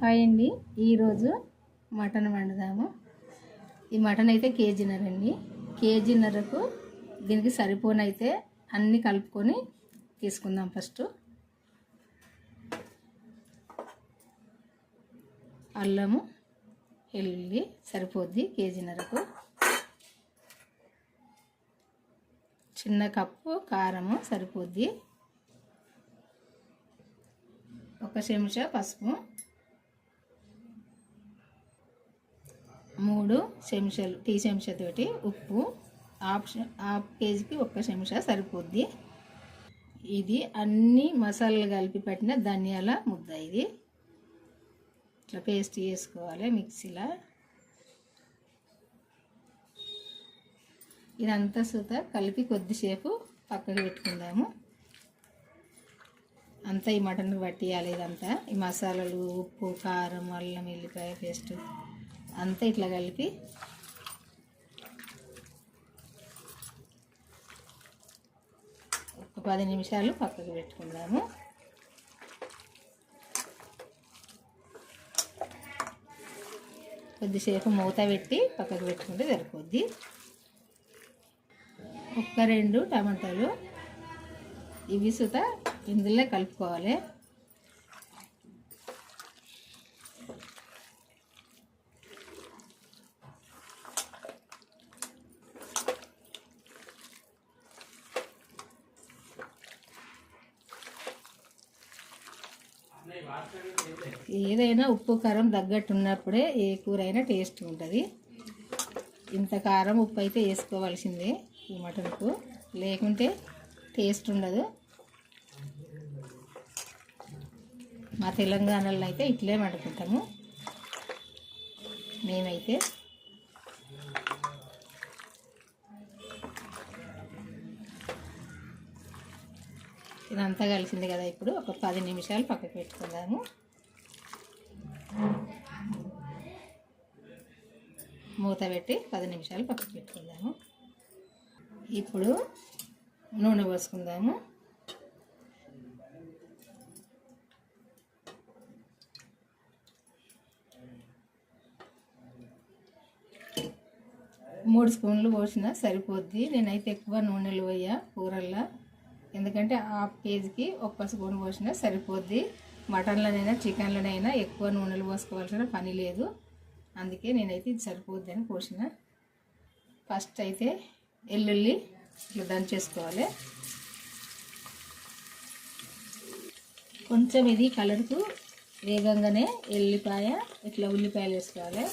Hi అండి, ఈరోజు mutton వండుదాము. ఈ మటన్ అయితే కేజీన్నర అండి. కేజీన్నరకు దీనికి సరిపోనైతే అన్నీ కలుపుకొని తీసుకుందాం. ఫస్ట్ అల్లము వెల్లుల్లి సరిపోద్ది కేజీన్నరకు. చిన్న కప్పు కారము సరిపోద్ది. ఒక చెంచా పసుపు, 3 చెంచాలు టీ చెంచాతోటి ఉప్పు, హాఫ్ కేజీకి 1 చెంచా సరిపోద్ది. ఇది అన్ని మసాలాలు కలిపి పట్టిన ధనియాల ముద్ద. ఇది ఇట్లా పేస్ట్ చేసుకోవాలి మిక్సీలో. ఇదంతా సుత కలిపి కొద్దిసేపు పక్కకు పెట్టుకుందాము. అంతా ఈ మటన్కి పట్టియాలి. ఇదంతా ఈ మసాలాలు, ఉప్పు, కారం, అల్లం వెల్లిపాయ పేస్ట్ అంతా ఇట్లా కలిపి ఒక 10 నిమిషాలు పక్కకు పెట్టుకుందాము. కొద్దిసేపు మూత పెట్టి పక్కకు పెట్టుకుంటే సరిపోద్ది. 1-2 టమాటాలు ఇవి సుత ఇందులో కలుపుకోవాలి. ఏదైనా ఉప్పు కారం తగ్గట్టు ఉన్నప్పుడే ఏ కూర అయినా టేస్ట్ ఉంటుంది. ఇంత కారం ఉప్పు అయితే వేసుకోవాల్సిందే ఈ మటన్కు, లేకుంటే టేస్ట్ ఉండదు. మా తెలంగాణలో అయితే ఇట్లే వండుకుంటాము మేమైతే. ఇదంతా కలిసింది కదా, ఇప్పుడు ఒక 10 నిమిషాలు పక్కకు పెట్టుకుందాము. మూత పెట్టి 10 నిమిషాలు పక్కకు పెట్టుకుందాము. ఇప్పుడు నూనె పోసుకుందాము. మూడు స్పూన్లు పోసినా సరిపోద్ది. నేనైతే ఎక్కువ నూనెలు పోయా కూరల్లో, ఎందుకంటే హాఫ్ కేజీకి 1 స్పూన్ పోసినా సరిపోద్ది. మటన్లోనైనా చికెన్లోనైనా ఎక్కువ నూనెలు పోసుకోవాల్సిన పని లేదు. అందుకే నేనైతే ఇది సరిపోద్ది అని పోసిన. ఫస్ట్ అయితే వెల్లుల్లి ఇట్లా దంచేసుకోవాలి. కొంచెం ఇది కలర్కు వేగంగానే ఎల్లిపాయ ఇట్లా ఉల్లిపాయలు వేసుకోవాలి.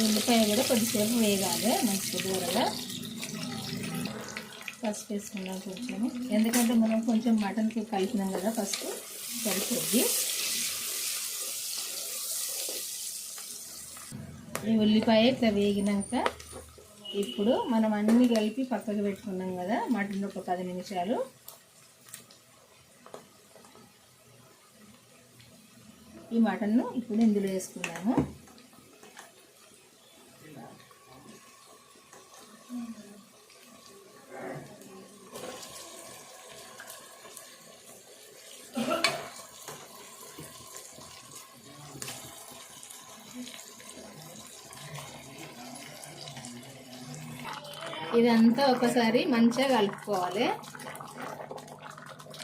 ఉల్లిపాయ కూడా కొద్దిసేపు వేగాలి మంచిగా దూరగా. పసుపు వేసుకున్నాం కొంచెం, ఎందుకంటే మనం కొంచెం మటన్కి కలిపినాం కదా పసుపు, సరిపోద్ది. ఈ ఉల్లిపాయ ఇట్లా వేగినాక ఇప్పుడు మనం అన్నీ కలిపి పక్కకు పెట్టుకున్నాం కదా మటన్, ఒక 10 నిమిషాలు. ఈ మటన్ను ఇప్పుడు ఇందులో వేసుకున్నాము. ఇదంతా ఒకసారి మంచిగా కలుపుకోవాలి.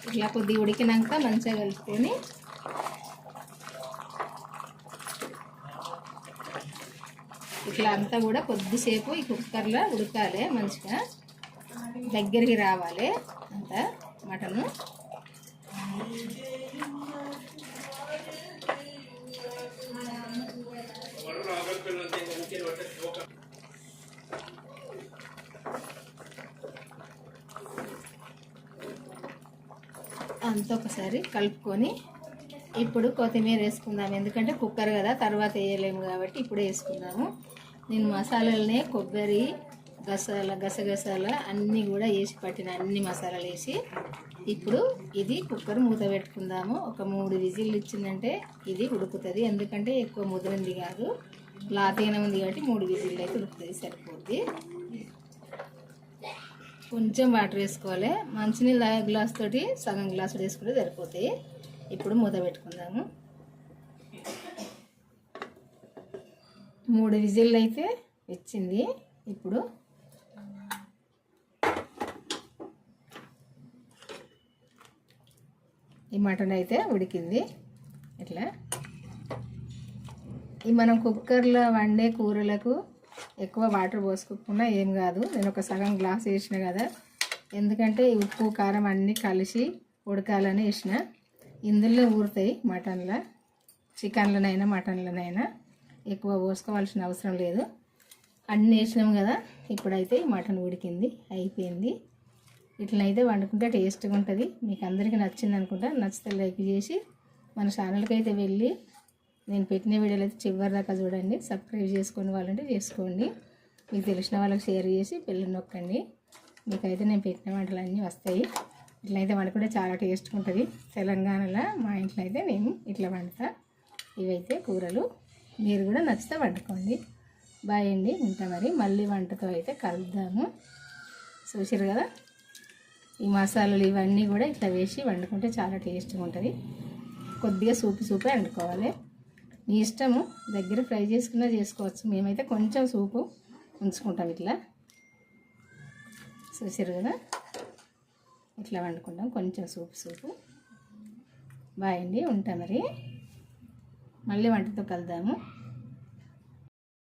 ఇట్లా కొద్దిగా ఉడికినాక మంచిగా కలుపుకొని ఇట్లా అంతా కూడా కొద్దిసేపు ఈ కుక్కర్లో ఉడకాలి. మంచిగా దగ్గరికి రావాలి అంతా మటను. అంతా ఒకసారి కలుపుకొని ఇప్పుడు కొత్తిమీర వేసుకుందాం. ఎందుకంటే కుక్కర్ కదా, తర్వాత వేయలేము కాబట్టి ఇప్పుడే వేసుకుందాము. నేను మసాలాలనే కొబ్బరి, గసగసాల అన్నీ కూడా వేసి పట్టిన అన్ని మసాలాలు వేసి ఇప్పుడు ఇది కుక్కర్ మూత పెట్టుకుందాము. ఒక 3 విజిల్లు ఇచ్చిందంటే ఇది ఉడుకుతుంది. ఎందుకంటే ఎక్కువ ముదిరింది కాదు, లాతీన ఉంది కాబట్టి 3 విజిల్లు అయితే ఉడుకుతుంది, సరిపోద్ది. కొంచెం వాటర్ వేసుకోవాలి. మంచినీళ్ళు గ్లాస్ తోటి సగం గ్లాసు వేసుకుంటే సరిపోతాయి. ఇప్పుడు మూత పెట్టుకుందాము. 3 విజిల్లు అయితే వచ్చింది. ఇప్పుడు ఈ మటన్ అయితే ఉడికింది. ఇట్లా ఈ మనం కుక్కర్లో వండే కూరలకు ఎక్కువ వాటర్ పోసుకోకుండా ఏం కాదు. నేను ఒక సగం గ్లాస్ వేసిన కదా, ఎందుకంటే ఈ ఉప్పు కారం అన్నీ కలిసి ఉడకాలని వేసిన. ఇందులో ఊరుతాయి మటన్లో, చికెన్లోనైనా మటన్లోనైనా. ఎక్కువ పోసుకోవాల్సిన అవసరం లేదు. అన్నీ వేసినాం కదా. ఇప్పుడైతే మటన్ ఉడికింది, అయిపోయింది. ఇట్లయితే వండుకుంటే టేస్ట్గా ఉంటుంది. మీకు అందరికీ నచ్చింది అనుకుంటా. నచ్చితే లైక్ చేసి మన ఛానల్కి అయితే వెళ్ళి నేను పెట్టిన వీడియోలు అయితే చివరి దాకా చూడండి. సబ్స్క్రైబ్ చేసుకుని వాళ్ళంటే చేసుకోండి. మీకు తెలిసిన వాళ్ళకి షేర్ చేసి పెళ్ళి నొక్కండి. మీకైతే నేను పెట్టిన వంటలు అన్నీ వస్తాయి. ఇట్లయితే వండుకుంటే చాలా టేస్ట్గా ఉంటుంది. తెలంగాణలో మా ఇంట్లో అయితే నేను ఇట్లా వండుతా. ఇవైతే కూరలు మీరు కూడా నచ్చితే వండుకోండి. బాయ్ అండి, ఉంటా మరి. మళ్ళీ వంటతో అయితే కలుద్దాము. చూసారు కదా, ఈ మసాలాలు ఇవన్నీ కూడా ఇట్లా వేసి వండుకుంటే చాలా టేస్ట్గా ఉంటుంది. కొద్దిగా సూపే వండుకోవాలి. మీ ఇష్టము, దగ్గర ఫ్రై చేసుకున్నా చేసుకోవచ్చు. మేమైతే కొంచెం సూపు ఉంచుకుంటాం. ఇట్లా చూసారు కదా, ఇట్లా వండుకుంటాం కొంచెం సూపు. బాయ్ అండి, ఉంటా మరి. మళ్ళీ వంటతో కలుద్దాము.